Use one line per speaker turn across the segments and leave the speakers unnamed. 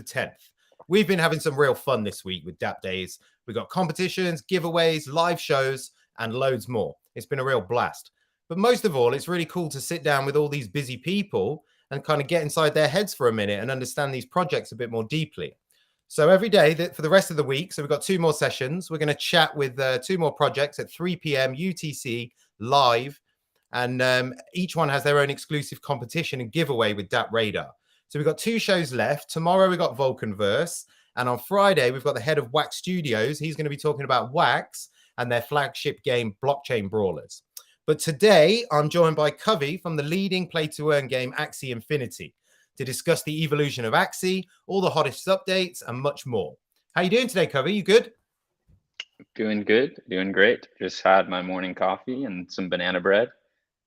10th. We've been having some real fun this week with DappDays. We've got competitions, giveaways, live shows, and loads more. It's been a real blast. But most of all, it's really cool to sit down with all these busy people and kind of get inside their heads for a minute and understand these projects a bit more deeply. So every day for the rest of the week, so we've got 2 more sessions. We're going to chat with 2 more projects at 3 p.m. UTC live. And each one has their own exclusive competition and giveaway with DappRadar. So we've got 2 shows left. Tomorrow we've got Vulcanverse. And on Friday, we've got the head of Wax Studios. He's going to be talking about Wax and their flagship game, Blockchain Brawlers. But today, I'm joined by Covey from the leading play-to-earn game, Axie Infinity, to discuss the evolution of Axie, all the hottest updates, and much more. How you doing today, Covey? You good?
Doing good, doing great. Just had my morning coffee and some banana bread.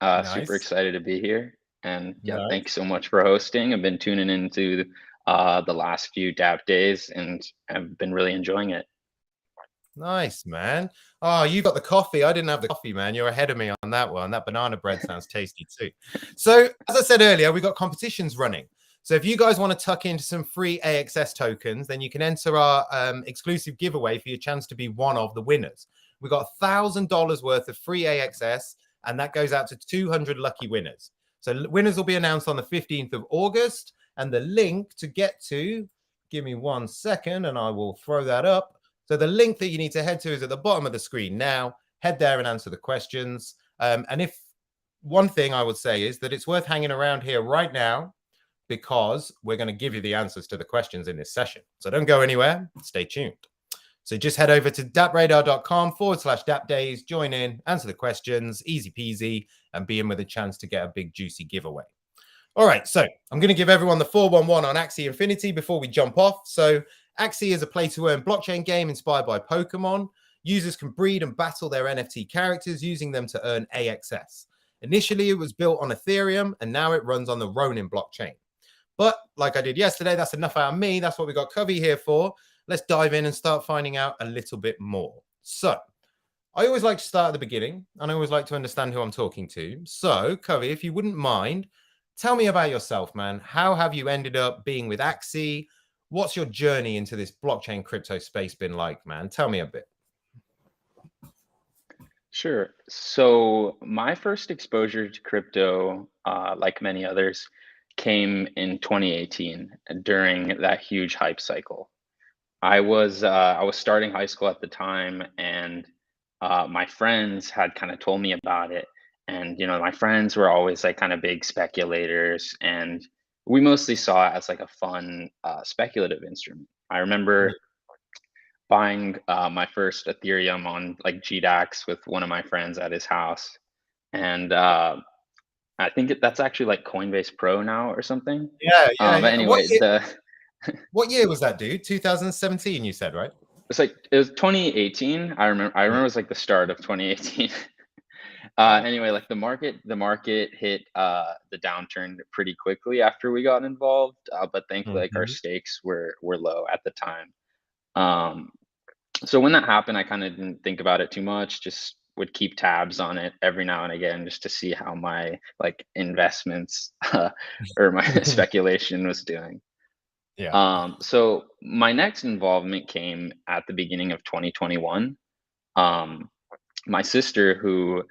Nice.
Super excited to be here. And yeah,
Nice.
thanks so much for hosting. I've been tuning into the last few DappDays and I've been really enjoying it.
Nice, man. Oh, you got the coffee. I didn't have the coffee, man. You're ahead of me on that one. That banana bread sounds tasty too. So, as I said earlier, we've got competitions running. So if you guys want to tuck into some free AXS tokens, then you can enter our exclusive giveaway for your chance to be one of the winners. We've got $1,000 worth of free AXS, and that goes out to 200 lucky winners. So winners will be announced on the 15th of August, and the link to get to, give me 1 second, and I will throw that up. So the link that you need to head to is at the bottom of the screen now. Head there and answer the questions. And if one thing I would say is that it's worth hanging around here right now, because we're going to give you the answers to the questions in this session. So don't go anywhere. Stay tuned. So just head over to DappRadar.com/DappDays, join in, answer the questions, easy peasy, and be in with a chance to get a big juicy giveaway. All right, so I'm going to give everyone the 411 on Axie Infinity before we jump off. So Axie is a play-to-earn blockchain game inspired by Pokemon. Users can breed and battle their NFT characters using them to earn AXS. Initially, it was built on Ethereum, and now it runs on the Ronin blockchain. But like I did yesterday, that's enough out of me. That's what we got Covey here for. Let's dive in and start finding out a little bit more. So I always like to start at the beginning, and I always like to understand who I'm talking to. So Covey, if you wouldn't mind, tell me about yourself, man. How have you ended up being with Axie? What's your journey into this blockchain crypto space been like, man? Tell me a bit.
Sure. So my first exposure to crypto, like many others, came in 2018 during that huge hype cycle. I was starting high school at the time, and my friends had kind of told me about it. And my friends were always like kind of big speculators, and we mostly saw it as like a fun speculative instrument. I remember buying my first Ethereum on like GDAX with one of my friends at his house, and I think that's actually like Coinbase Pro now or something.
Yeah.
But anyway,
what year was that, dude? 2017, you said, right?
It was 2018. I remember it was like the start of 2018. Anyway, like the market hit the downturn pretty quickly after we got involved. But thankfully, like our stakes were low at the time. So when that happened, I kind of didn't think about it too much. Just would keep tabs on it every now and again just to see how my like investments or my speculation was doing.
Yeah.
So my next involvement came at the beginning of 2021. My sister, who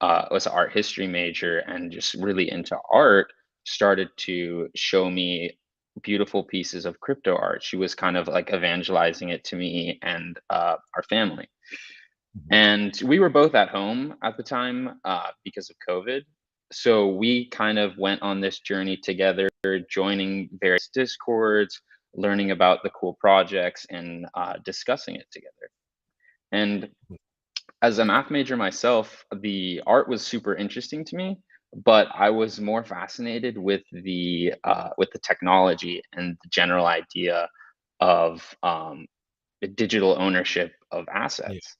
was an art history major and just really into art, started to show me beautiful pieces of crypto art. She was kind of like evangelizing it to me and our family. And we were both at home at the time because of COVID. So we kind of went on this journey together, joining various discords, learning about the cool projects, and discussing it together. And as a math major myself, the art was super interesting to me, but I was more fascinated with the technology and the general idea of the digital ownership of assets.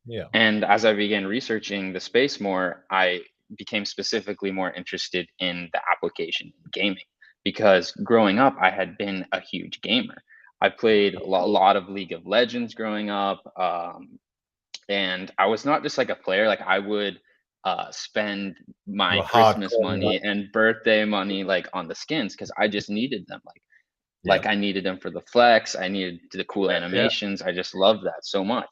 Yeah.
And as I began researching the space more, I became specifically more interested in the application in gaming, because growing up, I had been a huge gamer. I played a lot of League of Legends growing up. And I was not just like a player, like I would spend my Christmas money and birthday money like on the skins because I just needed them. Like
Yeah.
Like I needed them for the flex. I needed the cool
Yeah.
animations. I just loved that so much.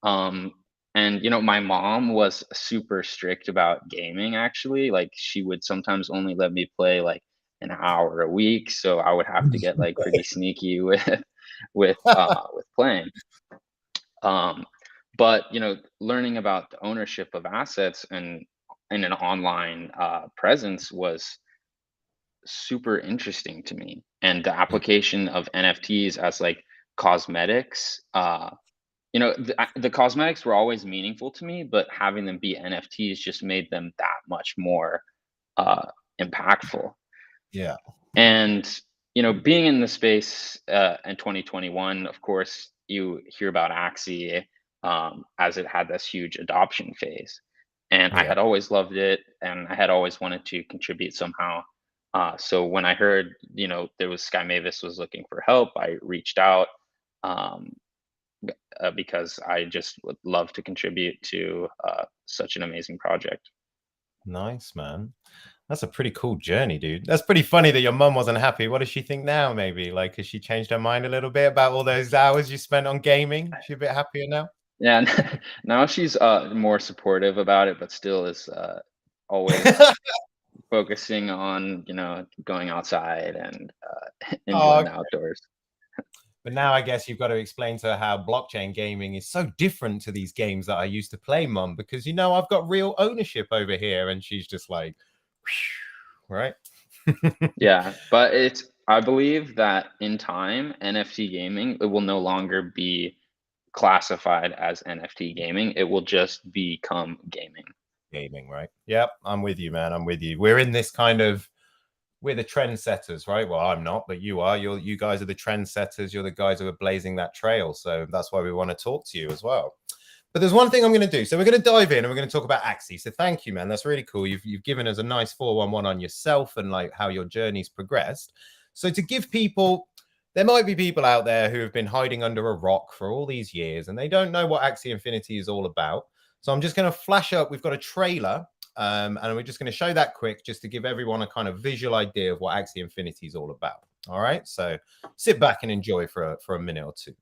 Um, and my mom was super strict about gaming actually. Like she would sometimes only let me play like an hour a week. So I would have to get like pretty sneaky with with playing. Um, but learning about the ownership of assets and in an online presence was super interesting to me. And the
Yeah.
application of NFTs as like cosmetics, the cosmetics were always meaningful to me, but having them be NFTs just made them that much more uh, impactful.
Yeah.
And being in the space in 2021, of course, you hear about Axie as it had this huge adoption phase, and I
Yeah.
had always loved it, and I had always wanted to contribute somehow. So when I heard, there was Sky Mavis was looking for help, I reached out um, because I just would love to contribute to such an amazing project.
Nice, man. That's a pretty cool journey, dude. That's pretty funny that your mum wasn't happy. What does she think now, maybe? Like, has she changed her mind a little bit about all those hours you spent on gaming? She a bit happier now?
Yeah, now she's more supportive about it, but still is always focusing on going outside and
Oh,
enjoying the outdoors.
but now I guess you've got to explain to her how blockchain gaming is so different to these games that I used to play, mum, because I've got real ownership over here. And she's just like, right?
Yeah, but I believe that in time, NFT gaming, it will no longer be classified as NFT gaming. It will just become gaming.
Gaming, right? Yep, I'm with you, man. I'm with you. We're in this kind of we're the trendsetters, right? Well, I'm not, but you are. You guys are the trendsetters. You're the guys who are blazing that trail. So that's why we want to talk to you as well. But there's one thing I'm going to do. So we're going to dive in and we're going to talk about Axie. So thank you, man. That's really cool. You've given us a nice 411 on yourself and like how your journey's progressed. So to give people, there might be people out there who have been hiding under a rock for all these years and they don't know what Axie Infinity is all about. So I'm just going to flash up. We've got a trailer and we're just going to show that quick just to give everyone a kind of visual idea of what Axie Infinity is all about. All right. So sit back and enjoy for a minute or two.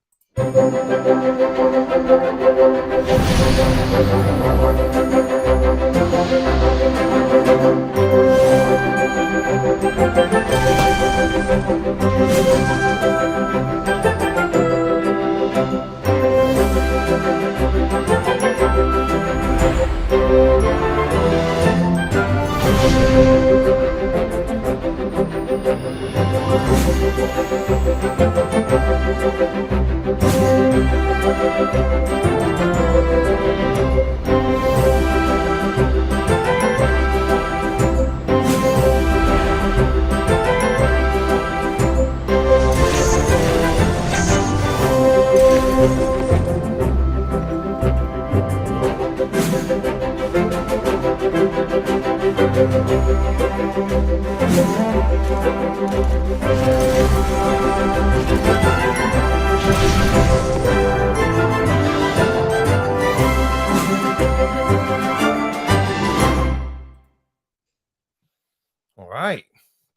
All right.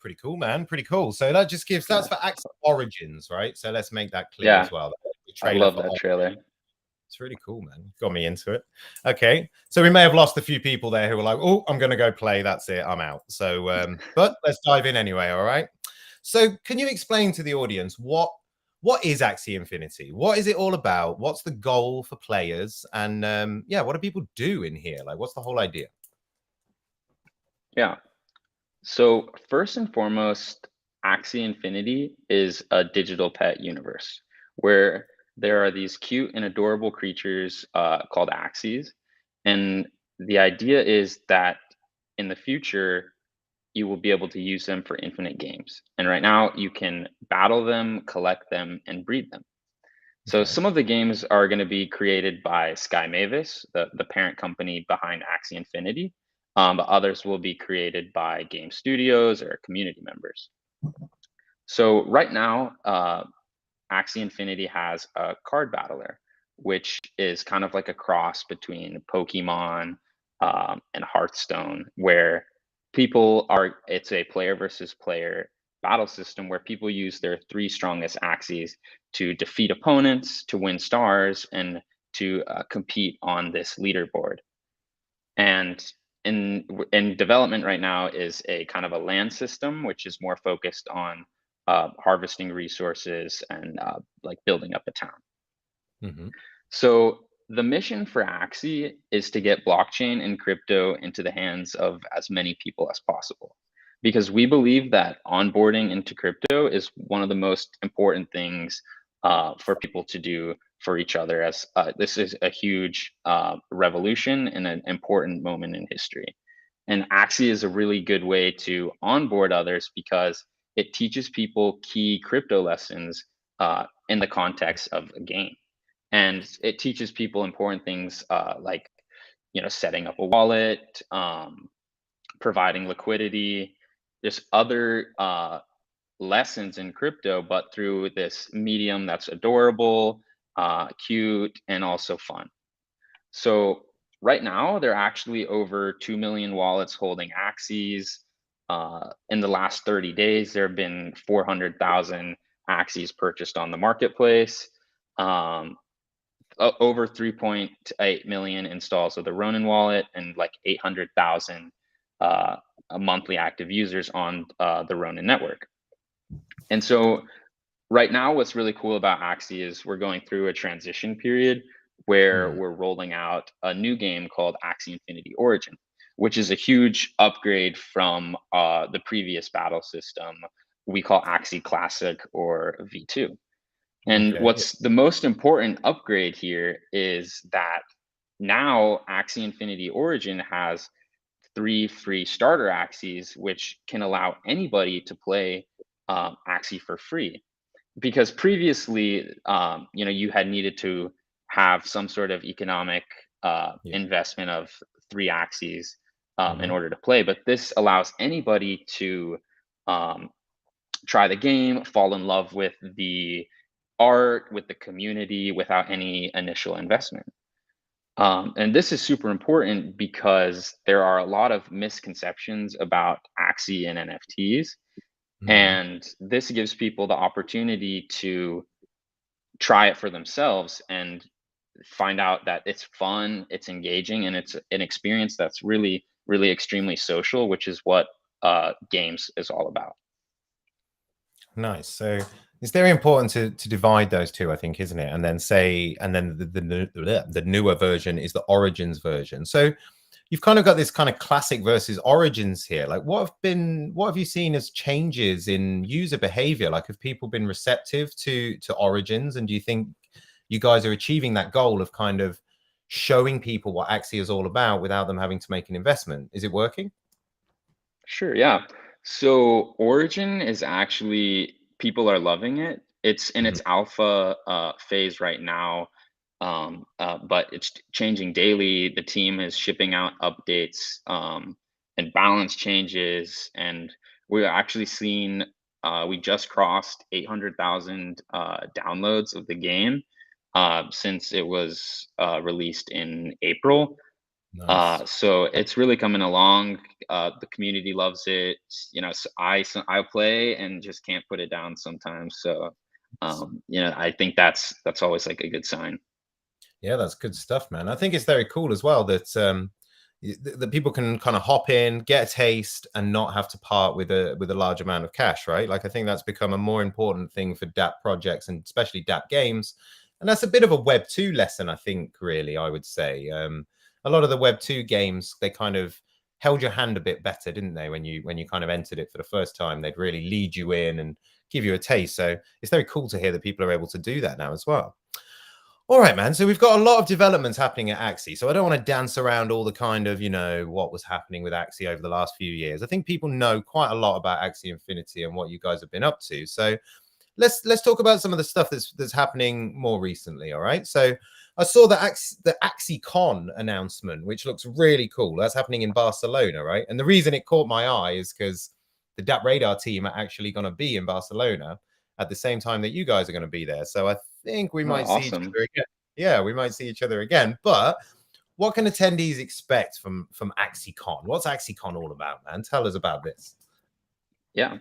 Pretty cool, man. Pretty cool. So that just gives that's for Axie Origins, right? So let's make that clear
Yeah,
as well. The
I
trailer
love
for
that trailer.
it's really cool, man. Got me into it. Okay. So we may have lost a few people there who were like, oh, I'm gonna go play. That's it. I'm out. So but let's dive in anyway. All right. So can you explain to the audience what is Axie Infinity? What is it all about? What's the goal for players? And yeah, what do people do in here? Like, what's the whole idea?
Yeah. So first and foremost, Axie Infinity is a digital pet universe where there are these cute and adorable creatures called Axies, and the idea is that in the future you will be able to use them for infinite games. And right now you can battle them, collect them, and breed them. So
Okay.
some of the games are going to be created by Sky Mavis, the parent company behind Axie Infinity, but others will be created by game studios or community members. So right now, Axie Infinity has a card battler, which is kind of like a cross between Pokemon and Hearthstone, where it's a player versus player battle system where people use their 3 strongest Axies to defeat opponents, to win stars, and to compete on this leaderboard. And in development right now is a kind of a land system, which is more focused on harvesting resources and like building up a town.
Mm-hmm.
So the mission for Axie is to get blockchain and crypto into the hands of as many people as possible. Because we believe that onboarding into crypto is one of the most important things for people to do for each other, as this is a huge revolution and an important moment in history. And Axie is a really good way to onboard others because it teaches people key crypto lessons in the context of a game, and it teaches people important things like setting up a wallet, providing liquidity, just other lessons in crypto, but through this medium that's adorable, cute, and also fun. So right now there are actually over 2 million wallets holding Axies. In the last 30 days there have been 400,000 Axies purchased on the marketplace. Over 3.8 million installs of the Ronin wallet, and like 800,000 monthly active users on the Ronin network. And so right now, what's really cool about Axie is we're going through a transition period where we're rolling out a new game called Axie Infinity Origin, which is a huge upgrade from the previous battle system we call Axie Classic or V2. And
Okay.
what's the most important upgrade here is that now Axie Infinity Origin has 3 free starter Axies, which can allow anybody to play Axie for free. Because previously, you had needed to have some sort of economic
Yeah.
investment of 3 Axies in
Mm-hmm.
order to play. But this allows anybody to um, try the game, fall in love with the art, with the community without any initial investment. And this is super important because there are a lot of misconceptions about Axie and NFTs.
Mm-hmm.
And this gives people the opportunity to try it for themselves and find out that it's fun, it's engaging, and it's an experience that's really, really extremely social, which is what games is all about.
Nice. So it's very important to divide those two, I think, isn't it? And then the newer version is the Origins version. So you've kind of got this kind of classic versus Origins here. Like, what have you seen as changes in user behavior? Like, have people been receptive to Origins? And do you think you guys are achieving that goal of kind of showing people what Axie is all about without them having to make an investment? Is it working?
Sure, yeah. So Origin is actually, people are loving it. It's in
Mhm.
its alpha phase right now, but it's changing daily. The team is shipping out updates and balance changes, and we're actually seeing we just crossed 800,000 downloads of the game since it was released in April.
Nice.
So it's really coming along. The community loves it. I play and just can't put it down sometimes. So I think that's always like a good sign.
Yeah, that's good stuff, man. I think it's very cool as well that that people can kind of hop in, get a taste, and not have to part with a large amount of cash, right? Like I think that's become a more important thing for Dapp projects and especially Dapp games. And that's a bit of a Web 2 lesson, I think, really, I would say. A lot of the Web 2 games, they kind of held your hand a bit better, didn't they? When you kind of entered it for the first time, they'd really lead you in and give you a taste. So it's very cool to hear that people are able to do that now as well. All right, man. So we've got a lot of developments happening at Axie. So I don't want to dance around all the kind of, what was happening with Axie over the last few years. I think people know quite a lot about Axie Infinity and what you guys have been up to. So let's talk about some of the stuff that's happening more recently. All right. So I saw the AxieCon announcement, which looks really cool. That's happening in Barcelona, right? And the reason it caught my eye is because the DappRadar team are actually going to be in Barcelona at the same time that you guys are going to be there. So I think we
Oh,
might see each
awesome.
other again. Yeah, we might see each other again. But what can attendees expect from AxieCon? What's AxieCon all about, man? Tell us about this.
Yeah.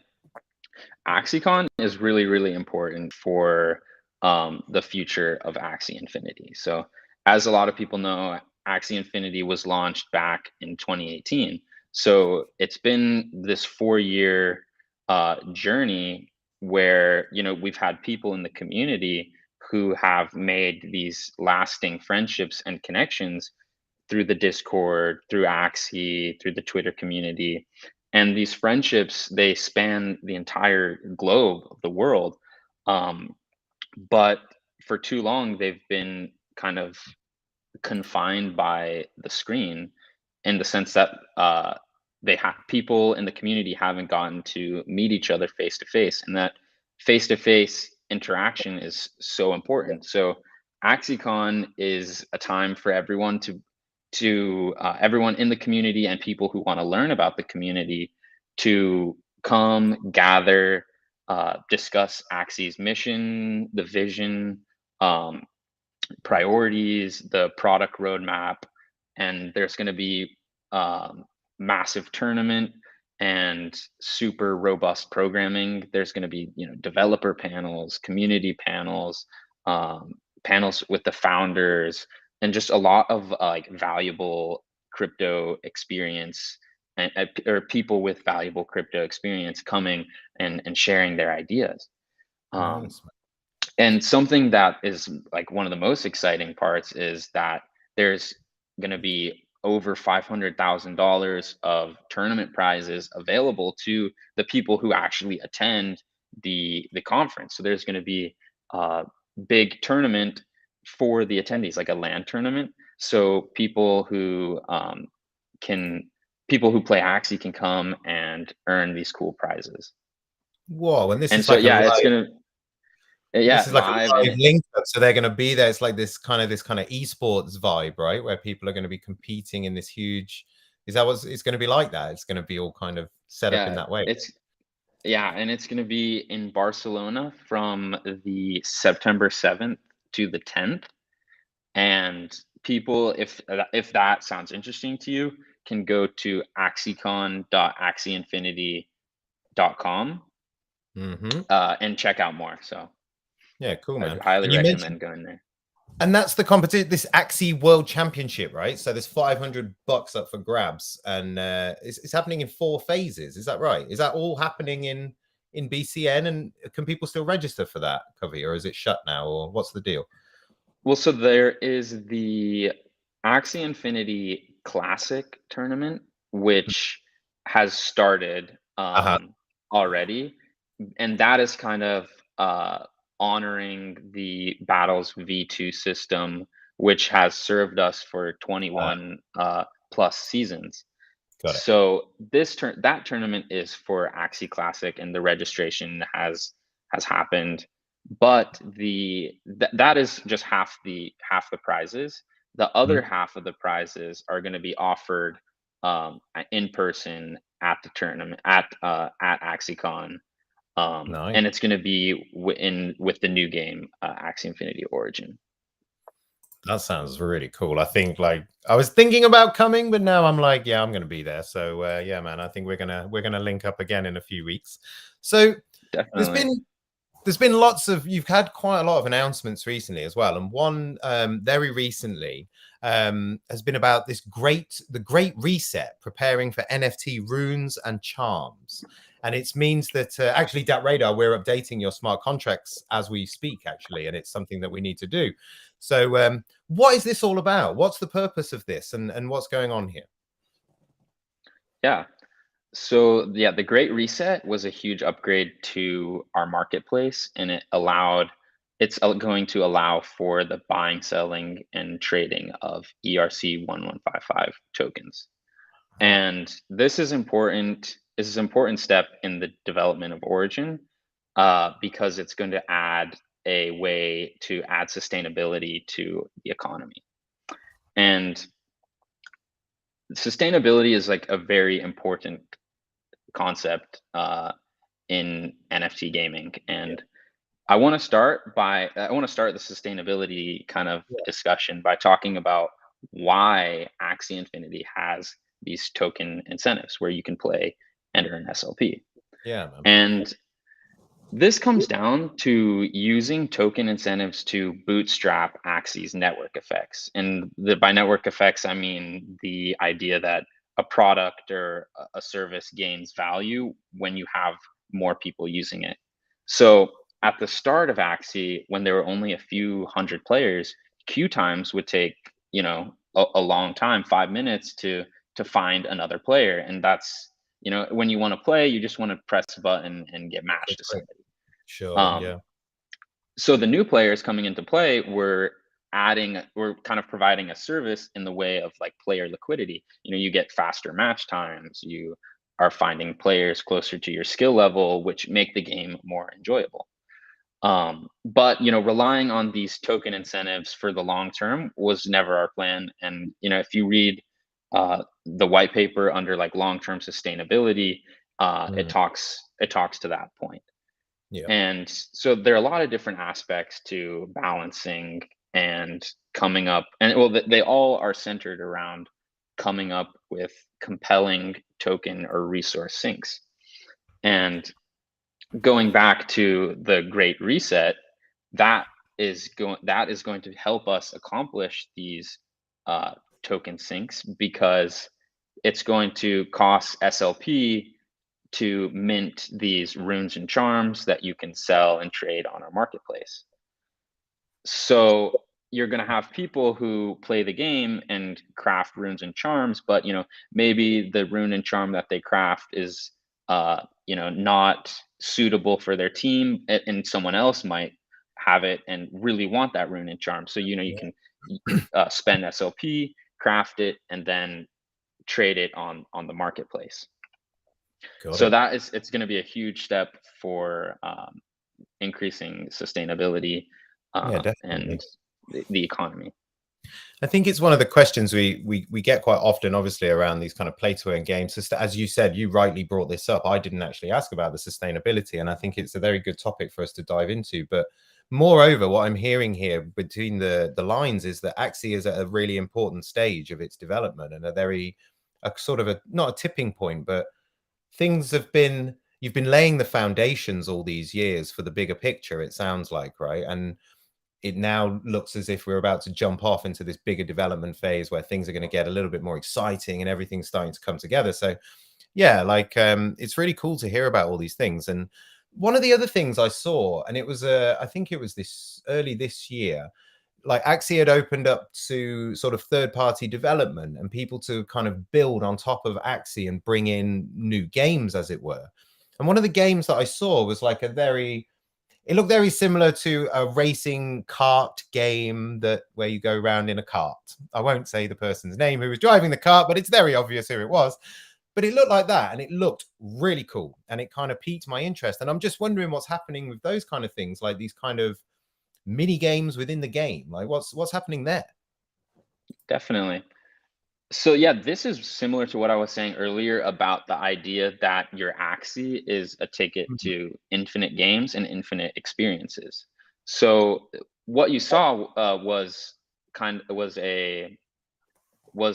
AxieCon is really, really important for the future of Axie Infinity. So, as a lot of people know, Axie Infinity was launched back in 2018. So it's been this 4-year journey where we've had people in the community who have made these lasting friendships and connections through the Discord, through Axie, through the Twitter community. And these friendships, they span the entire globe of the world. Um, but for too long, they've been kind of confined by the screen in the sense that they have people in the community haven't gotten to meet each other face to face, and that face to face interaction is so important. So AxieCon is a time for everyone to everyone in the community and people who want to learn about the community to come gather, discuss Axie's mission, the vision, um, priorities, the product roadmap, and there's going to be massive tournament and super robust programming. There's going to be developer panels, community panels, panels with the founders, and just a lot of like valuable crypto experience and or people with valuable crypto experience coming and sharing their ideas. Um,
Nice.
and something that is like one of the most exciting parts is that there's going to be over $500,000 of tournament prizes available to the people who actually attend the conference. So there's going to be a big tournament for the attendees, like a LAN tournament. So can people who play Axie can come and earn these cool prizes.
Whoa, and this
And
is
so
like a
yeah, it's
live.
gonna
This
yeah
is like a
live and
live link up, so they're going to be there. It's like this kind of esports vibe, right? Where people are going to be competing in this huge. Is that what it's going to be like? That it's going to be all kind of set up in
yeah,
that way.
it's gonna be in Barcelona from the September 7th to the 10th. And people, if that sounds interesting to you, can go to axiecon.axieinfinity.com
Hmm.
and check out more. So
Yeah, cool,
I'd
man.
highly
And you mentioned,
recommend going there.
and that's the competition. This Axie World Championship, right? So there's $500 up for grabs, and it's happening in 4 phases. Is that right? Is that all happening in BCN? And can people still register for that, Covey, or is it shut now, or what's the deal?
Well, so there is the Axie Infinity Classic tournament, which has started
Uh-huh.
already, and that is kind of honoring the Battles V2 system, which has served us for
Uh,
21 plus seasons.
got it.
So that tournament is for Axie Classic, and the registration has happened. But that is just half the prizes. The other
Mhm.
half of the prizes are going to be offered in person at the tournament at AxieCon,
Nice.
and it's going to be with the new game Axie Infinity Origin.
That sounds really cool. I think like I was thinking about coming, but now I'm like, yeah, I'm gonna be there. So yeah, man, I think we're gonna link up again in a few weeks. So there's
Definitely.
been there's been lots of you've had quite a lot of announcements recently as well. And one very recently has been about the great reset, preparing for NFT runes and charms. And it means that actually, DappRadar, we're updating your smart contracts as we speak, actually, and it's something that we need to do. So, what is this all about? What's the purpose of this, and what's going on here?
Yeah. So yeah, the Great Reset was a huge upgrade to our marketplace, and going to allow for the buying, selling, and trading of ERC 1155 tokens.
Ah,
And this is important. This is an important step in the development of Origin, because it's going to add a way to add sustainability to the economy. And sustainability is like a very important concept in NFT gaming.
yeah,
And I want to start the sustainability kind of
yeah,
discussion by talking about why Axie Infinity has these token incentives where you can play and earn SLP.
yeah, man.
And This comes down to using token incentives to bootstrap Axie's network effects. And by network effects, I mean the idea that a product or a service gains value when you have more people using it. So at the start of Axie, when there were only a few hundred players, queue times would take, a long time, 5 minutes to find another player. And that's, when you want to play, you just want to press a button and get matched to
Quick.
somebody.
Sure.
Um,
Yeah.
so the new players coming into play were kind of providing a service in the way of like player liquidity. You get faster match times, you are finding players closer to your skill level, which make the game more enjoyable. But relying on these token incentives for the long term was never our plan. And if you read the white paper under like long term sustainability, it
Mm.
talks to that point.
Yeah.
And so there are a lot of different aspects to balancing and coming up, and well, they all are centered around coming up with compelling token or resource sinks. And going back to the Great Reset, that that is going to help us accomplish these uh, token sinks because it's going to cost SLP to mint these runes and charms that you can sell and trade on our marketplace. So you're going to have people who play the game and craft runes and charms, but maybe the rune and charm that they craft is not suitable for their team, and someone else might have it and really want that rune and charm. So you can spend SLP, craft it, and then trade it on the marketplace.
Got
So
it.
it's going to be a huge step for increasing sustainability
Yeah,
and
definitely.
the economy.
I think it's one of the questions we get quite often, obviously, around these kind of play to earn games. As you said, you rightly brought this up. I didn't actually ask about the sustainability, and I think it's a very good topic for us to dive into. But moreover, what I'm hearing here between the lines is that Axie is at a really important stage of its development and a sort of a not a tipping point, but things have been you've been laying the foundations all these years for the bigger picture, it sounds like, right? And it now looks as if we're about to jump off into this bigger development phase where things are going to get a little bit more exciting and everything's starting to come together. So yeah, like it's really cool to hear about all these things. And one of the other things I saw, and it was I think it was this year, like Axie had opened up to sort of third-party development and people to kind of build on top of Axie and bring in new games, as it were. And one of the games that I saw was like it looked very similar to a racing kart game where you go around in a cart. I won't say the person's name who was driving the cart, but it's very obvious who it was. But it looked like that, and it looked really cool, and it kind of piqued my interest. And I'm just wondering what's happening with those kind of things, like these kind of mini games within the game. Like what's happening there?
Definitely. So yeah, this is similar to what I was saying earlier about the idea that your Axie is a ticket
Mhm.
to infinite games and infinite experiences. So what you saw was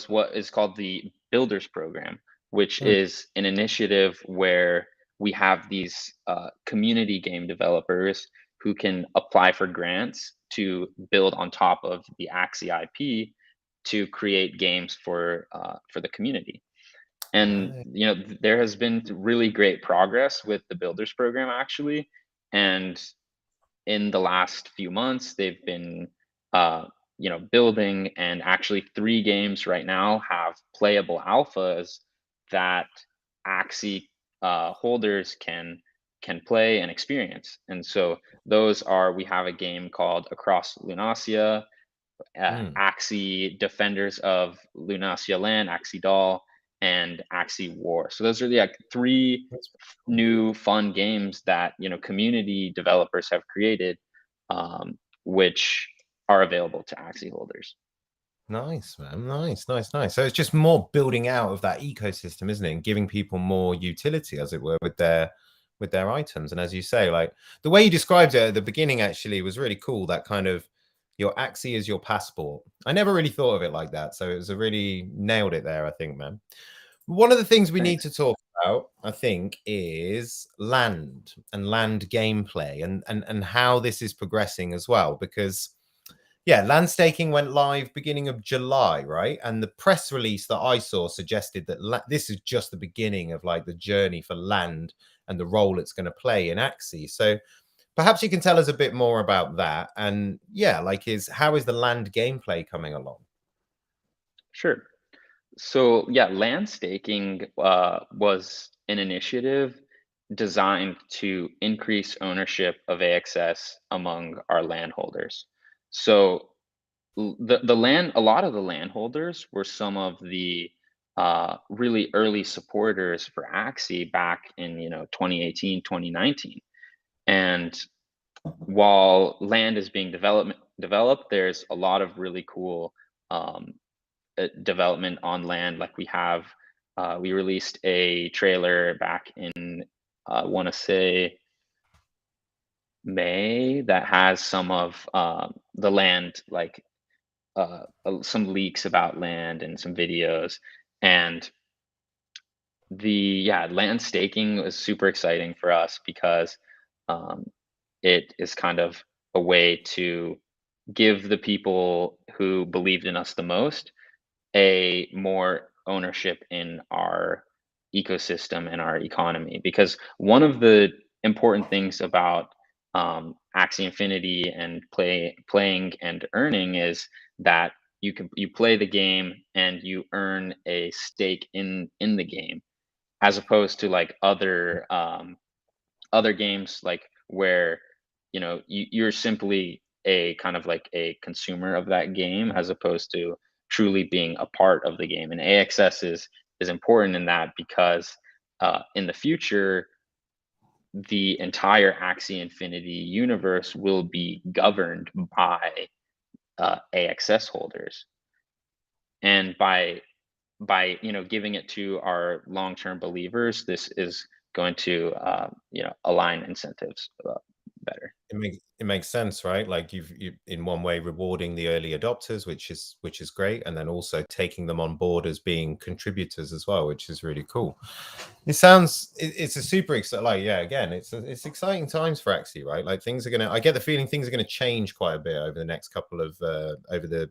what is called the Builders Program, which
Mm.
is an initiative where we have these community game developers who can apply for grants to build on top of the Axie IP to create games for the community. And
Right.
there has been really great progress with the Builders Program actually, and in the last few months they've been building, and actually 3 games right now have playable alphas that Axie holders can play and experience. And so those are, we have a game called Across Lunasia,
Mm.
Axie Defenders of Lunasia Land, Axie Doll, and Axie War. So those are the like 3
That's cool.
new fun games that community developers have created, which are available to Axie holders.
Nice, man. Nice, nice, nice. So it's just more building out of that ecosystem, isn't it? And giving people more utility, as it were, with their items. And as you say, like the way you described it at the beginning actually was really cool. That kind of your Axie is your passport. I never really thought of it like that. So it was a really nailed it there, I think, man. One of the things we need
Thanks.
to talk about, I think, is land and land gameplay and how this is progressing as well. Because yeah, land staking went live beginning of July, right? And the press release that I saw suggested that this is just the beginning of like the journey for land and the role it's going to play in Axie. So perhaps you can tell us a bit more about that. And yeah, like how is the land gameplay coming along?
Sure. So yeah, land staking was an initiative designed to increase ownership of AXS among our landholders. So the land, a lot of the landholders were some of the really early supporters for Axie back in 2018, 2019. And while land is being developed, there's a lot of really cool um, development on land. Like we released a trailer back in I want to say May that has some of the land, like some leaks about land and some videos. And land staking was super exciting for us because um, it is kind of a way to give the people who believed in us the most a more ownership in our ecosystem and our economy. Because one of the important things about Axie Infinity and playing and earning is that you play the game and you earn a stake in the game, as opposed to like other games like where you're simply a kind of like a consumer of that game as opposed to truly being a part of the game. And AXS is important in that because in the future the entire Axie Infinity universe will be governed by AXS holders. And by giving it to our long-term believers, this is going to align incentives better.
It makes sense, right? Like you in one way rewarding the early adopters, which is great, and then also taking them on board as being contributors as well, which is really cool. It's a super exciting, like, yeah, again, it's exciting times for Axie, right? Like I get the feeling things are gonna change quite a bit over the next couple of over the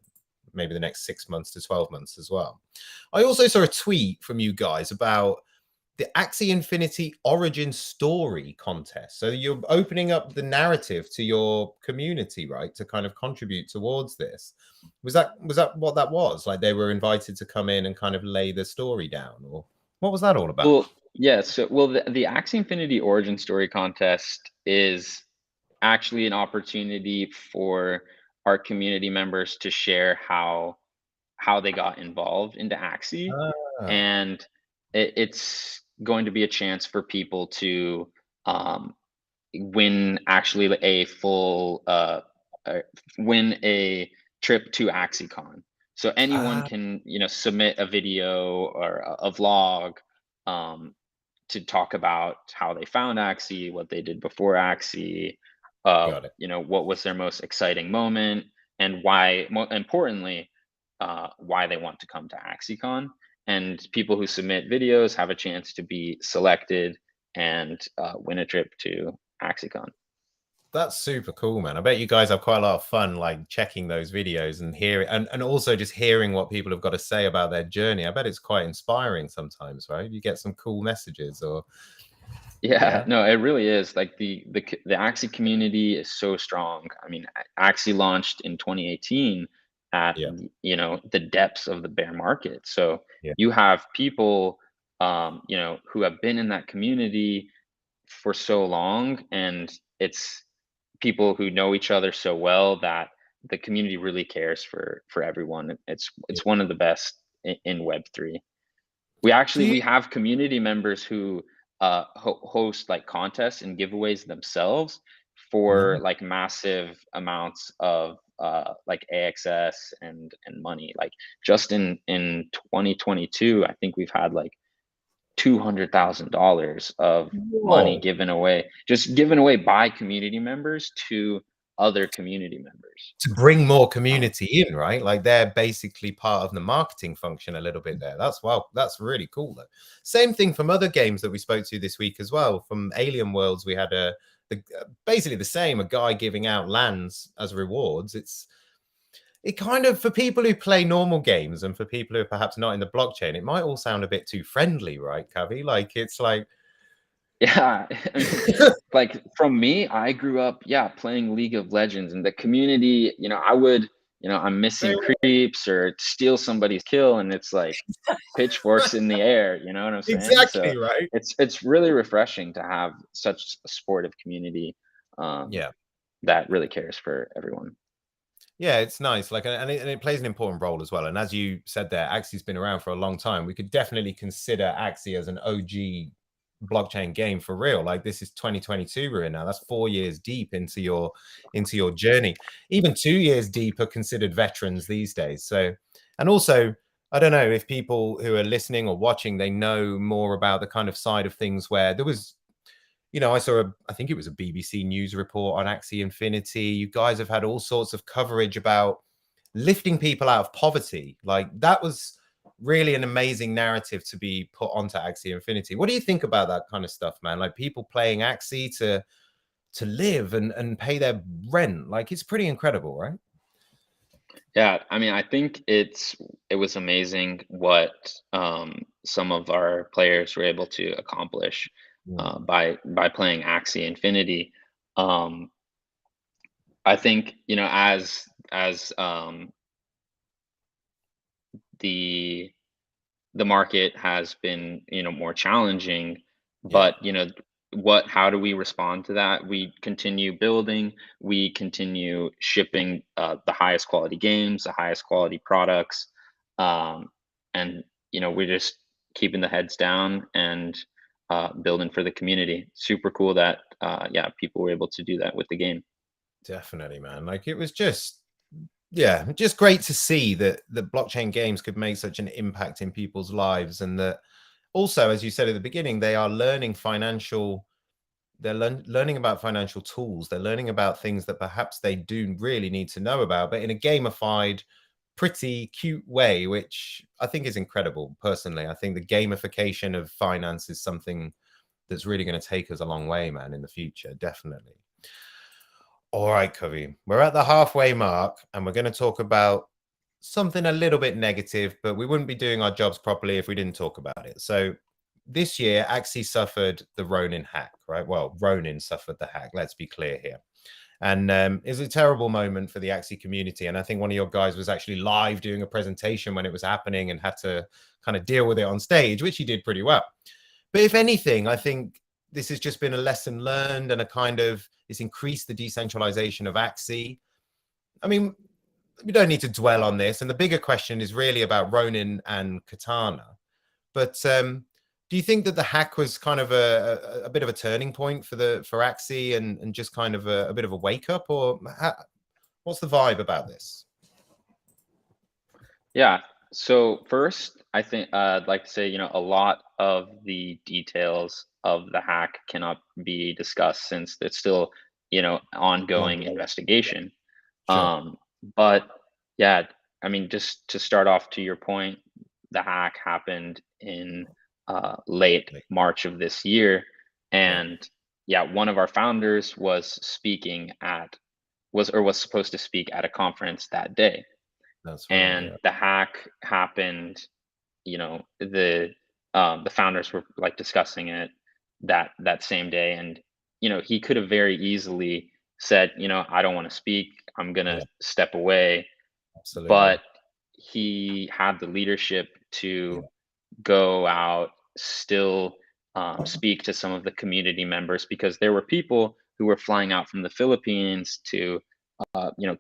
maybe the next 6 months to 12 months as well. I also saw a tweet from you guys about the Axie Infinity origin story contest. So you're opening up the narrative to your community, right, to kind of contribute towards this. Was that what that was? Like they were invited to come in and kind of lay the story down, or what was that all about?
Well, yeah. So, the Axie Infinity Origin Story contest is actually an opportunity for our community members to share how they got involved into Axie,
Ah,
and it's going to be a chance for people to um, win actually a full uh, win a trip to AxieCon. So anyone
ah,
can submit a video or a vlog um, to talk about how they found Axie, what they did before Axie,
got it.
what was their most exciting moment, and why, more importantly, why they want to come to AxieCon. And people who submit videos have a chance to be selected and win a trip to AxieCon.
That's super cool, man. I bet you guys have quite a lot of fun, like checking those videos and hearing, and also just hearing what people have got to say about their journey. I bet it's quite inspiring sometimes, right? You get some cool messages, or
Yeah,
yeah,
no, it really is. Like the Axie community is so strong. I mean, Axie launched in 2018 at
yeah,
the depths of the bear market. So
yeah,
you have people who have been in that community for so long, and it's people who know each other so well that the community really cares for everyone.
yeah.
It's one of the best in Web3.
Do you?
We have community members who host like contests and giveaways themselves
No.
for like massive amounts of like AXS and money. Like just in 2022, I think we've had like $200,000 of money
Whoa.
given away, just given away by community members to other community members.
to bring more community in, right? Like they're basically part of the marketing function a little bit there. That's wow, that's really cool though. Same thing from other games that we spoke to this week as well. From Alien Worlds, we had basically the same, a guy giving out lands as rewards. It kind of, for people who play normal games and for people who are perhaps not in the blockchain, it might all sound a bit too friendly, right, Kavi? Like it's like
Yeah, I mean, like from me, I grew up, yeah, playing League of Legends, and the community, I'm missing creeps or steal somebody's kill, and it's like pitchforks in the air, you know what I'm saying? So
exactly right.
it's really refreshing to have such a supportive community, um,
Yeah.
that really cares for everyone.
Yeah, it's nice. Like, and it plays an important role as well. And as you said there, Axie's been around for a long time. We could definitely consider Axie as an OG blockchain game for real. Like this is 2022 we're in now. That's 4 years deep into your journey. Even 2 years deep are considered veterans these days. So, and also, I don't know if people who are listening or watching, they know more about the kind of side of things where there was, I saw I think it was a BBC News report on Axie Infinity. You guys have had all sorts of coverage about lifting people out of poverty. Like that was really an amazing narrative to be put onto Axie Infinity. What do you think about that kind of stuff, man? Like people playing Axie to live and pay their rent. Like it's pretty incredible, right?
Yeah, I mean, I think it was amazing what some of our players were able to accomplish
Mm,
by playing Axie Infinity. Um, I think as the the market has been more challenging,
yeah,
but what how do we respond to that? We continue building, we continue shipping the highest quality games, the highest quality products, um, and we're just keeping the heads down and building for the community. Super cool that yeah, people were able to do that with the game.
definitely, man. Like it was just, yeah, just great to see that the blockchain games could make such an impact in people's lives, and that also, as you said at the beginning, they are learning they're learning about financial tools. They're learning about things that perhaps they do really need to know about, but in a gamified, pretty cute way, which I think is incredible. Personally, I think the gamification of finance is something that's really going to take us a long way, man, in the future. Definitely. All right, Covey, we're at the halfway mark and we're going to talk about something a little bit negative, but we wouldn't be doing our jobs properly if we didn't talk about it. So this year, Axie suffered the Ronin hack, right? Well, Ronin suffered the hack. Let's be clear here. And it was a terrible moment for the Axie community. And I think one of your guys was actually live doing a presentation when it was happening and had to kind of deal with it on stage, which he did pretty well. But if anything, I think this has just been a lesson learned and a kind of, it's increased the decentralization of Axie. I mean, we don't need to dwell on this. And the bigger question is really about Ronin and Katana. But do you think that the hack was kind of a bit of a turning point for Axie and just kind of a bit of a wake up, or what's the vibe about this?
Yeah. So first, I think I'd like to say, a lot of the details of the hack cannot be discussed since it's still, ongoing
Ongoing. Yeah,
investigation.
sure.
Um, but yeah, I mean, just to start off to your point, the hack happened in late
Like,
March of this year,
yeah,
and yeah, one of our founders was supposed to speak at a conference that day,
that's right.
and
Yeah,
the hack happened. The founders were like discussing it that same day, and he could have very easily said, I don't want to speak, I'm gonna
yeah,
step away,
absolutely.
but he had the leadership
Yeah,
to go out, still speak to some of the community members, because there were people who were flying out from the Philippines to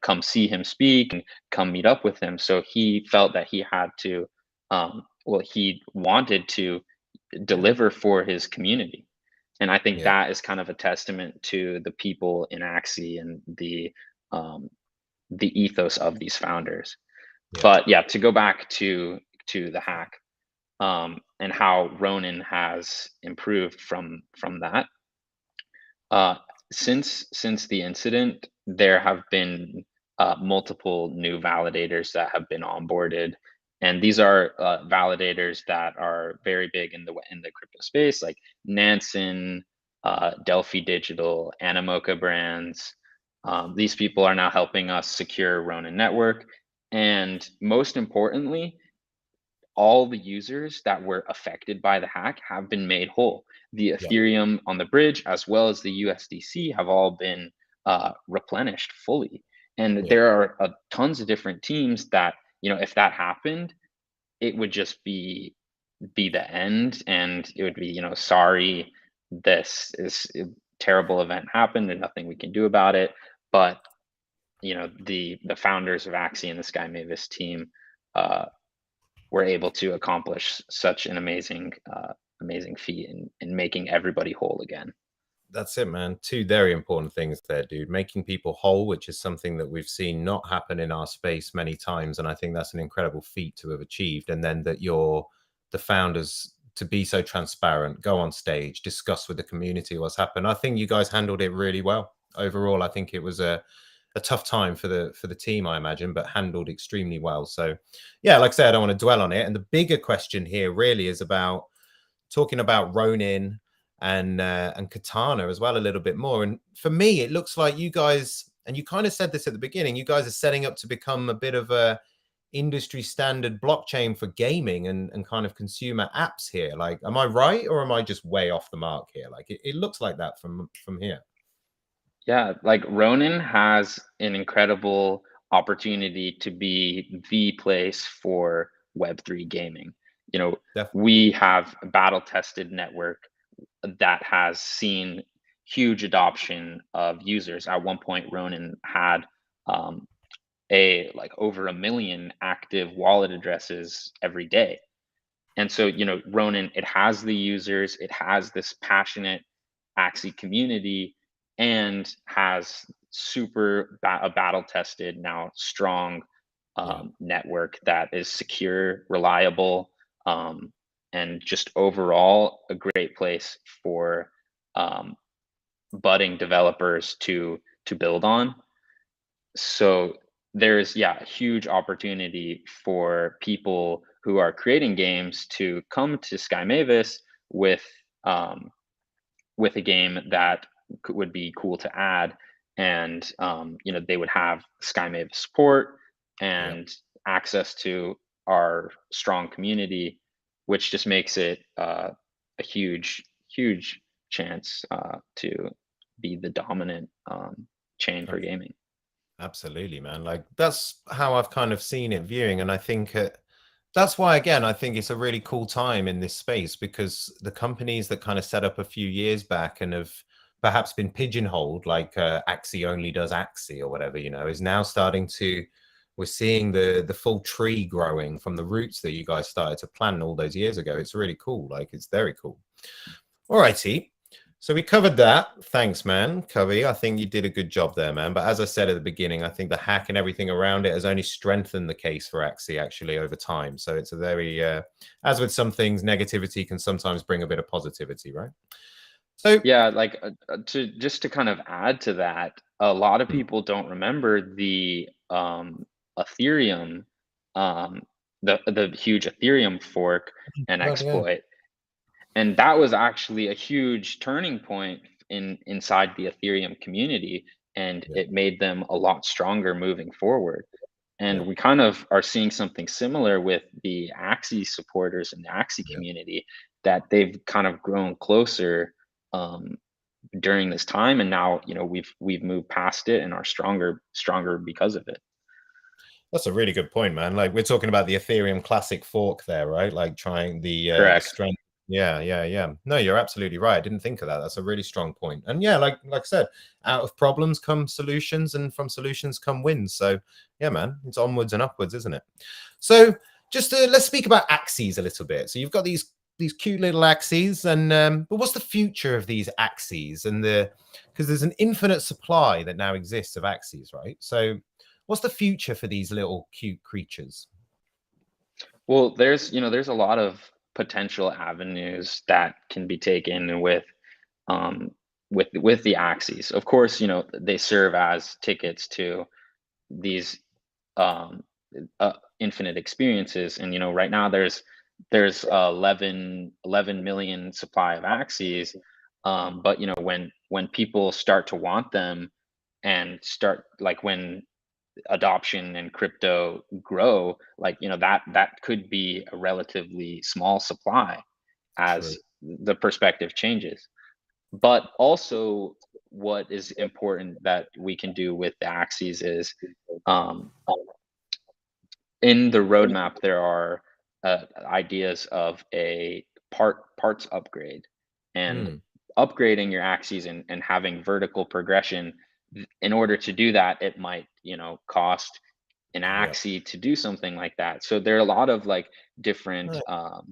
come see him speak and come meet up with him. So he felt that he had to, he wanted to
yeah,
deliver for his community. And I think
yeah,
that is kind of a testament to the people in Axie and um, the ethos of these founders.
yeah,
But yeah, to go back to the hack, and how Ronin has improved from that. Uh, since the incident, there have been multiple new validators that have been onboarded, and these are validators that are very big in the crypto space, like Nansen, Delphi Digital, Animoca Brands. These people are now helping us secure Ronin Network, and most importantly, all the users that were affected by the hack have been made whole. The
Yeah.
Ethereum on the bridge, as well as the USDC, have all been replenished fully. And
Yeah.
there are tons of different teams that, if that happened, it would just be the end, and it would be, sorry, this is a terrible event happened, and nothing we can do about it. But the founders of Axie and the Sky Mavis team uh, were able to accomplish such an amazing feat in making everybody whole again.
That's it, man. Two very important things there, dude. Making people whole, which is something that we've seen not happen in our space many times. And I think that's an incredible feat to have achieved. And then that you're the founders to be so transparent, go on stage, discuss with the community what's happened. I think you guys handled it really well. Overall, I think it was a tough time for the team, I imagine, but handled extremely well. So yeah, like I said, I don't want to dwell on it. And the bigger question here really is about talking about Ronin and Katana as well a little bit more. And for me, it looks like you guys, and you kind of said this at the beginning, you guys are setting up to become a bit of a industry standard blockchain for gaming and kind of consumer apps here. Like, am I right, or am I just way off the mark here? Like, it looks like that from here.
Yeah, like Ronin has an incredible opportunity to be the place for Web3 gaming. You know,
Definitely.
we have a battle tested network that has seen huge adoption of users. At one point, Ronin had um, over 1 million active wallet addresses every day. And so, Ronin, it has the users, it has this passionate Axie community, and has a battle tested, now strong
Yeah.
network that is secure, reliable, um, and just overall a great place for um, budding developers to build on. So there's, yeah, a huge opportunity for people who are creating games to come to Sky Mavis um, with a game that would be cool to add, and they would have Sky Mavis support
Yeah.
and access to our strong community, which just makes it a huge chance to be the dominant chain for gaming.
Absolutely, man. Like that's how I've kind of seen it viewing. And I think that's why, again, I think it's a really cool time in this space, because the companies that kind of set up a few years back and have perhaps been pigeonholed, like Axie only does Axie or whatever, is now starting to, we're seeing the full tree growing from the roots that you guys started to plant all those years ago. It's really cool. Like, it's very cool. All righty. So we covered that. Thanks, man. Covey, I think you did a good job there, man. But as I said at the beginning, I think the hack and everything around it has only strengthened the case for Axie actually over time. So it's a very, as with some things, negativity can sometimes bring a bit of positivity, right? So
Yeah, like to kind of add to that, a lot of people don't remember the Ethereum, um, the huge Ethereum fork and
bloody hell.
exploit, and that was actually a huge turning point inside the Ethereum community, and
Yeah,
it made them a lot stronger moving forward.
yeah,
And we kind of are seeing something similar with the Axie supporters and the Axie
yeah.
community, that they've kind of grown closer um, during this time, and now we've moved past it and are stronger because of it.
That's a really good point, man. Like, we're talking about the Ethereum classic fork there, right? Like trying the
Correct.
strength. Yeah, yeah, yeah. No, you're absolutely right. I didn't think of that. That's a really strong point. And yeah, like I said, out of problems come solutions, and from solutions come wins. So yeah, man, it's onwards and upwards, isn't it? So just let's speak about Axies a little bit. So you've got these cute little Axies, and but what's the future of these Axies, and because there's an infinite supply that now exists of Axies, right? So what's the future for these little cute creatures?
Well, there's a lot of potential avenues that can be taken um with the Axies. Of course, they serve as tickets to these um, infinite experiences. And right now there's 11 million supply of Axies. But when people start to want them, and start, like, when adoption and crypto grow, like, that could be a relatively small supply
True.
as the perspective changes. But also, what is important that we can do with the Axies is, um, in the roadmap there are ideas of a parts upgrade, and
Mm,
upgrading your Axies, and having vertical progression. In order to do that, it might cost an
yeah.
Axie to do something like that. So there are a lot of, like, different
Right.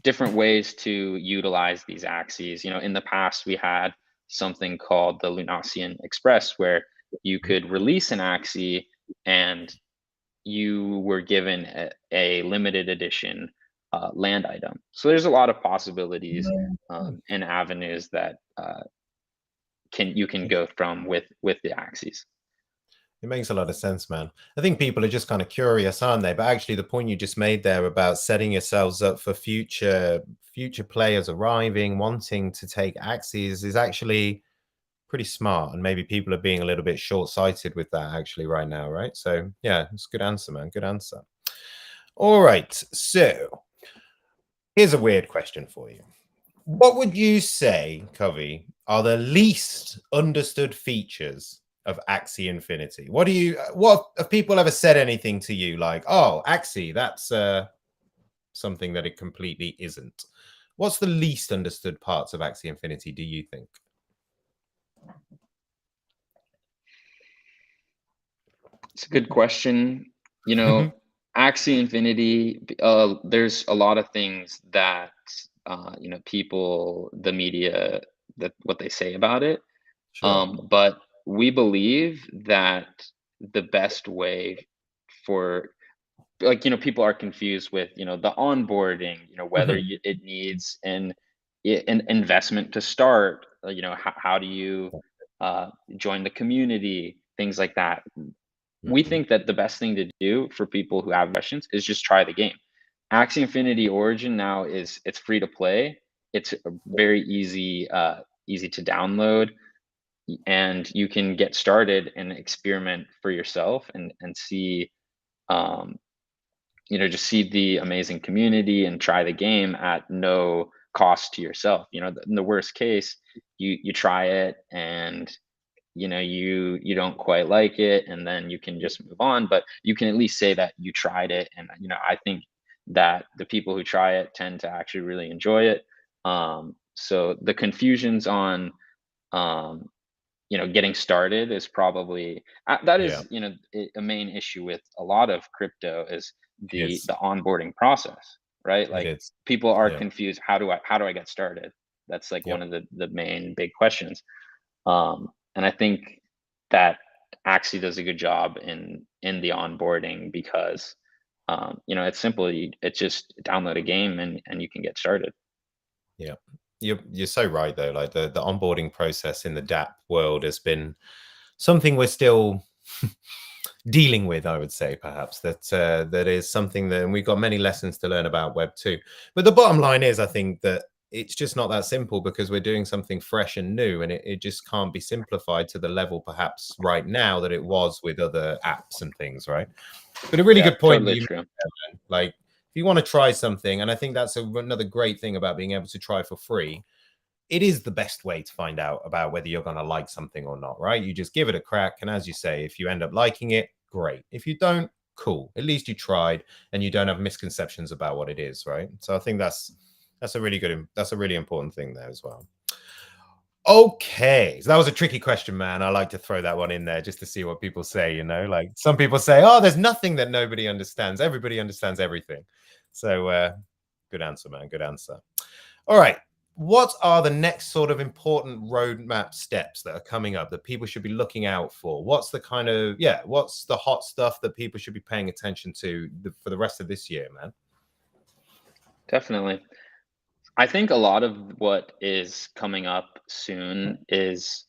different ways to utilize these Axies. In the past we had something called the Lunasian Express, where you
Mhm.
could release an Axie, and you were given a limited edition land item. So there's a lot of possibilities,
Mm.
and avenues that you can go from with the Axies.
It makes a lot of sense, man. I think people are just kind of curious, aren't they? But actually, the point you just made there about setting yourselves up for future players arriving, wanting to take Axies is actually pretty smart. And maybe people are being a little bit short-sighted with that actually right now, right? So yeah, it's a good answer, man. Good answer. All right. So here's a weird question for you. What would you say, Covey, are the least understood features of Axie Infinity? What have people ever said anything to you like, oh, Axie, that's something that it completely isn't? What's the least understood parts of Axie Infinity, do you think?
It's a good question. You know, Axie Infinity, there's a lot of things that people, the media, that what they say about it.
Sure.
But we believe that the best way for, like, people are confused with the onboarding, whether
Mhm.
it needs an investment to start. How do you join the community, things like that. We
Mhm.
think that the best thing to do for people who have questions is just try the game. Axie Infinity Origin now it's free to play. It's very easy to download, and you can get started and experiment for yourself, and see, um, just see the amazing community and try the game at no cost to yourself. In the worst case, you try it, and you don't quite like it, and then you can just move on. But you can at least say that you tried it, and I think that the people who try it tend to actually really enjoy it. So the confusions on, um, getting started is probably, that
Yeah,
is, a main issue with a lot of crypto, is
it is.
the onboarding process, right?
It
Like,
is.
people are
Yeah.
confused. How do I get started? That's, like, one
Yep.
of the main big questions. And I think that Axie does a good job in the onboarding, because it's simple. It's just download a game, and you can get started.
Yeah. You're so right though. Like the onboarding process in the DApp world has been something we're still dealing with, I would say, perhaps that is something that, and we've got many lessons to learn about Web 2. But the bottom line is, I think that it's just not that simple, because we're doing something fresh and new, and it just can't be simplified to the level perhaps right now that it was with other apps and things, right? But a really
Yeah,
good point
totally
you
true.
made, man. Like, if you want to try something, and I think that's another great thing about being able to try for free, it is the best way to find out about whether you're going to like something or not, right? You just give it a crack. And as you say, if you end up liking it, great. If you don't, cool. At least you tried, and you don't have misconceptions about what it is, right? So I think that's a really important thing there as well. Okay, so that was a tricky question, man. I like to throw that one in there just to see what people say. Like some people say, "Oh, there's nothing that nobody understands. Everybody understands everything." So, good answer, man. Good answer. All right. What are the next sort of important roadmap steps that are coming up that people should be looking out for? What's the kind of, yeah, what's the hot stuff that people should be paying attention to for the rest of this year, man?
Definitely. I think a lot of what is coming up soon is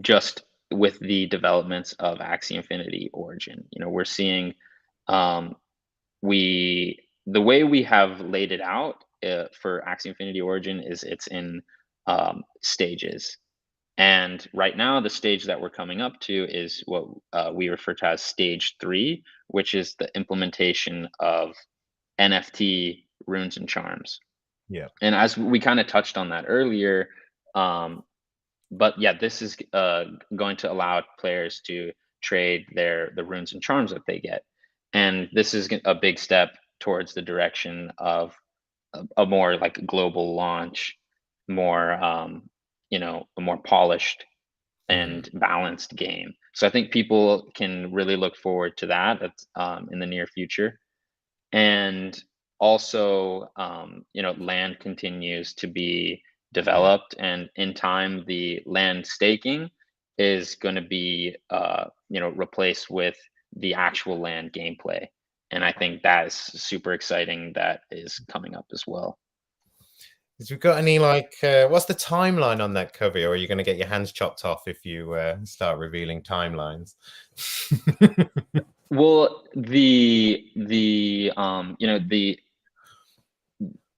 just with the developments of Axie Infinity Origin. We're seeing um, the way we have laid it out for Axie Infinity Origin is it's in stages. And right now, the stage that we're coming up to is what we refer to as stage 3, which is the implementation of NFT runes and charms.
Yeah.
And as we kind of touched on that earlier, but yeah, this is going to allow players to trade the runes and charms that they get, and this is a big step towards the direction of a more like global launch, more a more polished
Mm.
and balanced game. So I think people can really look forward to that. That's in the near future. And also, land continues to be
Yeah.
developed, and in time, the land staking is going to be, replaced with the actual land gameplay. And I think that is super exciting. That is coming up as well.
Have you got any what's the timeline on that cover, or are you going to get your hands chopped off if you start revealing timelines?
Well, the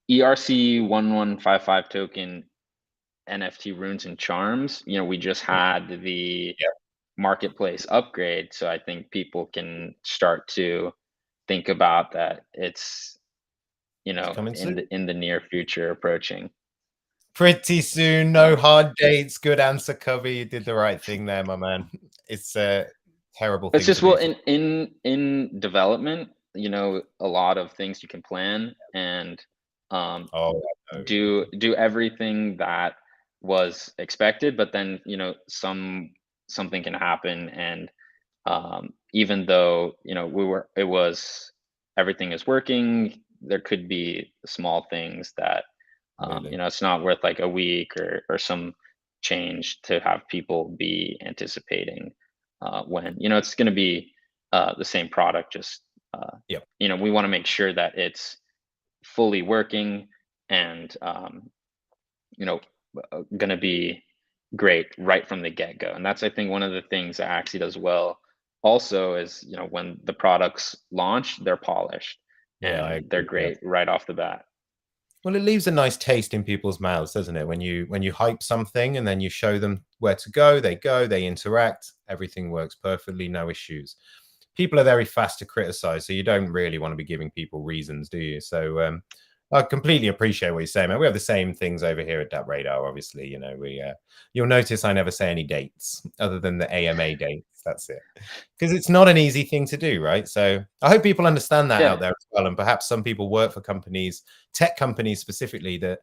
ERC 1155 token NFT runes and charms, we just had the
Yeah,
marketplace upgrade, so I think people can start to think about that. It's
it's coming soon.
in the near future approaching.
Pretty soon. No hard dates. Good answer, Covey. You did the right thing there, my man. It's a terrible
It's
thing to
just, well,
do.
in development, a lot of things you can plan and um,
Oh, I know.
do everything that was expected, but then something can happen, and even though everything is working, there could be small things that
Absolutely.
it's not worth like a week or some change to have people be anticipating when it's going to be the same product, just
Yep.
we want to make sure that it's fully working and going to be great right from the get-go. And that's, I think, one of the things that Axie does well also is, when the products launch, they're polished
Yeah, I
and they're
agree. Yeah.
great right off the bat.
Well, it leaves a nice taste in people's mouths, doesn't it? When you hype something and then you show them where to go, they interact, everything works perfectly, no issues. People are very fast to criticize, so you don't really want to be giving people reasons, do you? So I completely appreciate what you're saying, man. We have the same things over here at DappRadar, obviously. You'll notice I never say any dates other than the AMA dates. That's it, because it's not an easy thing to do, right? So I hope people understand that
Yeah.
out there as well, and perhaps some people work for companies, tech companies specifically, that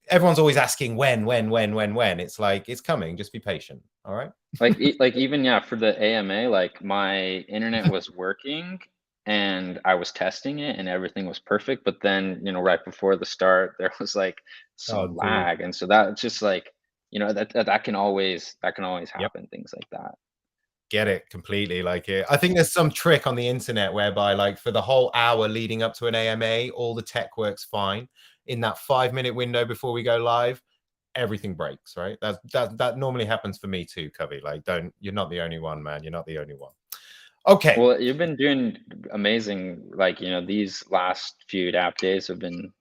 everyone's always asking when. It's like, it's coming. Just be patient. All right.
Like even, yeah, for the AMA, like my internet was working and I was testing it and everything was perfect, but then right before the start there was like
Oh,
some
dude.
lag, and so that's just like that can always
Yep.
happen, things like that.
Get it completely. I think there's some trick on the internet whereby, like, for the whole hour leading up to an AMA, all the tech works fine. In that 5-minute window before we go live, everything breaks, right? That normally happens for me too, Covey. Like, you're not the only one, man. You're not the only one. Okay.
Well, you've been doing amazing. Like, these last few app days have been,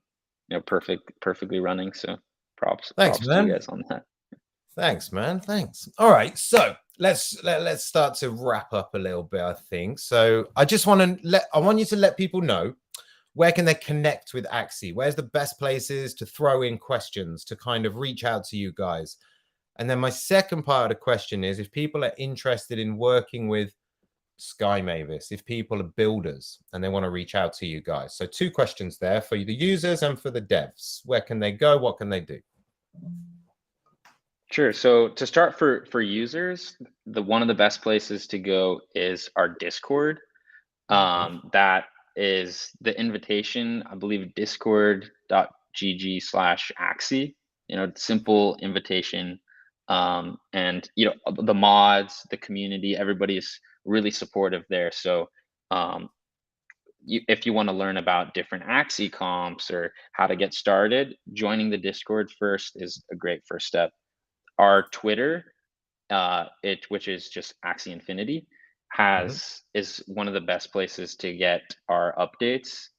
perfectly running. So
Thanks,
props to you
man.
guys on that.
Thanks, man. Thanks. All right. So let's start to wrap up a little bit, I think. So I want you to let people know, where can they connect with Axie? Where's the best places to throw in questions, to kind of reach out to you guys? And then my second part of the question is, if people are interested in working with Sky Mavis, if people are builders and they want to reach out to you guys. So 2 questions there for the users and for the devs. Where can they go? What can they do?
Sure. So to start, for users, one of the best places to go is our Discord. That is the invitation, I believe, discord.gg/Axie. Simple invitation. And the mods, the community, everybody is really supportive there. So if you want to learn about different Axie comps or how to get started, joining the Discord first is a great first step. Our Twitter which is just Axie Infinity,
Mhm.
is one of the best places to get our updates.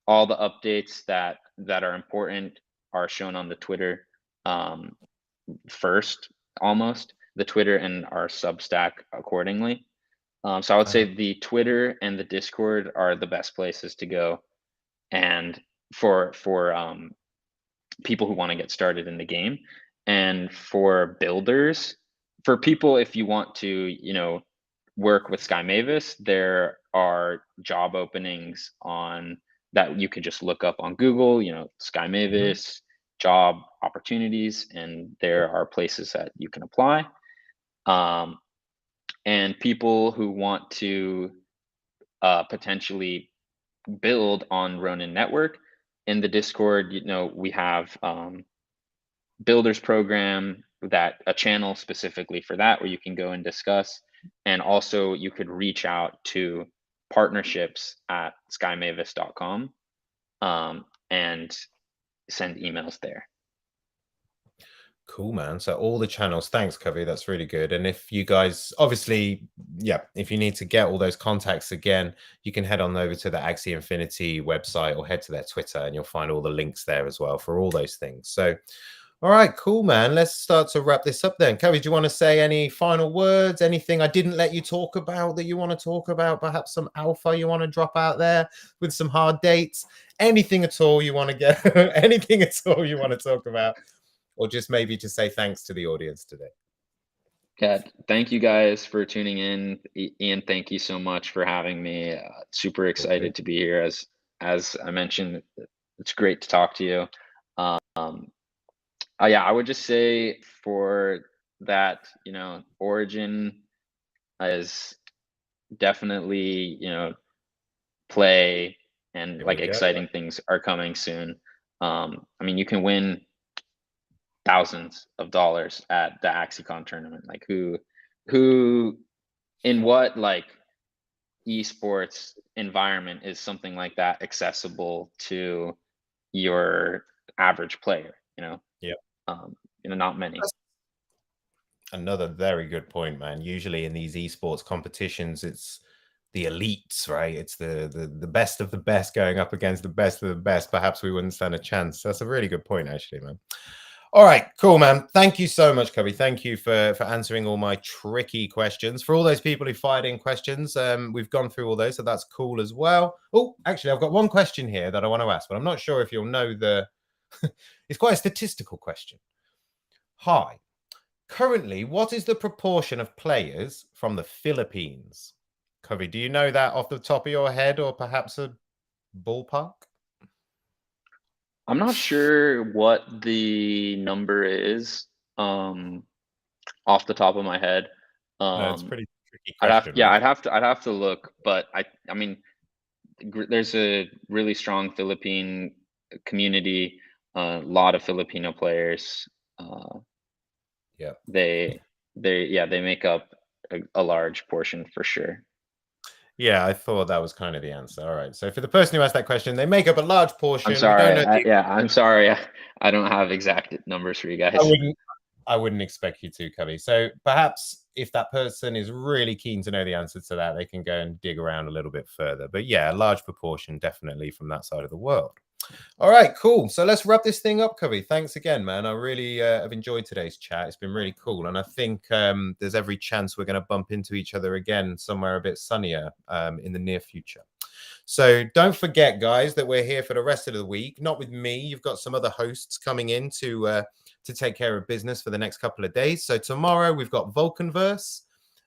All the updates that are important are shown on the Twitter um, first, almost the Twitter and our Substack accordingly. So I would say the Twitter and the Discord are the best places to go, and for people who want to get started in the game, and for builders, for people if you want to, work with Sky Mavis, there are job openings on that you could just look up on Google, Sky
Mhm.
Mavis job opportunities, and there are places that you can apply. Um, and people who want to potentially build on Ronin Network, in the Discord, we have builders program, that a channel specifically for that where you can go and discuss, and also you could reach out to partnerships at skymavis.com, and send emails there.
Cool, man. So all the channels. Thanks, Covey. That's really good. And if you guys, obviously, yeah, if you need to get all those contacts again, you can head on over to the Axie Infinity website or head to their Twitter, and you'll find all the links there as well for all those things. So, all right, cool, man. Let's start to wrap this up then. Covey, do you want to say any final words? Anything I didn't let you talk about that you want to talk about? Perhaps some alpha you want to drop out there with some hard dates? Anything at all you want to get? Anything at all you want to talk about? Or just maybe to say thanks to the audience today.
Yeah, thank you guys for tuning in. Ian, thank you so much for having me. Super
Okay.
excited to be here. As I mentioned, it's great to talk to you. Um, yeah, I would just say for that, Origin is definitely, play, and
Here
like
we go.
exciting things are coming soon. I mean, you can win thousands of dollars at the AxieCon tournament. Like who in what like esports environment is something like that accessible to your average player?
Yeah.
Not many.
That's another very good point, man. Usually in these esports competitions, it's the elites, right? It's the best of the best going up against the best of the best. Perhaps we wouldn't stand a chance. That's a really good point, actually, man. All right, cool, man. Thank you so much, Cubby. Thank you for answering all my tricky questions. For all those people who fired in questions, we've gone through all those, so that's cool as well. Oh, actually, I've got one question here that I want to ask, but I'm not sure if you'll know the. It's quite a statistical question. Hi. Currently, what is the proportion of players from the Philippines? Cubby, do you know that off the top of your head, or perhaps a ballpark?
I'm not sure what the number is, off the top of my head.
No, it's a
Um,
pretty tricky question,
yeah,
right?
I'd have to look, but I mean, there's a really strong Philippine community, a lot of Filipino players. Uh,
Yeah.
they make up a large portion for sure.
Yeah, I thought that was kind of the answer. All right. So for the person who asked that question, they make up a large
I'm
portion. We don't
sorry.
know the
I'm sorry. I don't have exact numbers for you
I
guys.
wouldn't I wouldn't expect you to, Cubby. So perhaps if that person is really keen to know the answer to that, they can go and dig around a little bit further. But yeah, a large proportion definitely from that side of the world. All right, cool. So let's wrap this thing up, Cubby. Thanks again, man. I really have enjoyed today's chat. It's been really cool. And I think there's every chance we're going to bump into each other again somewhere a bit sunnier in the near future. So don't forget, guys, that we're here for the rest of the week. Not with me. You've got some other hosts coming in to take care of business for the next couple of days. So tomorrow we've got Vulcanverse.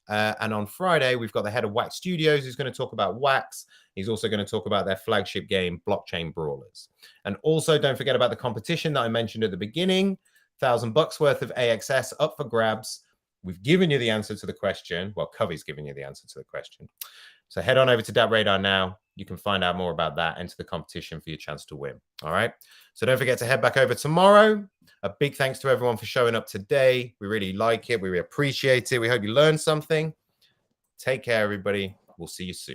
And on Friday, we've got the head of Wax Studios who's going to talk about Wax. He's also going to talk about their flagship game, Blockchain Brawlers. And also, don't forget about the competition that I mentioned at the beginning. $1,000 worth of AXS up for grabs. We've given you the answer to the question. Well, Covey's given you the answer to the question. So head on over to DappRadar now. You can find out more about that, enter the competition for your chance to win. All right. So don't forget to head back over tomorrow. A big thanks to everyone for showing up today. We really like it. We really appreciate it. We hope you learned something. Take care, everybody. We'll see you soon.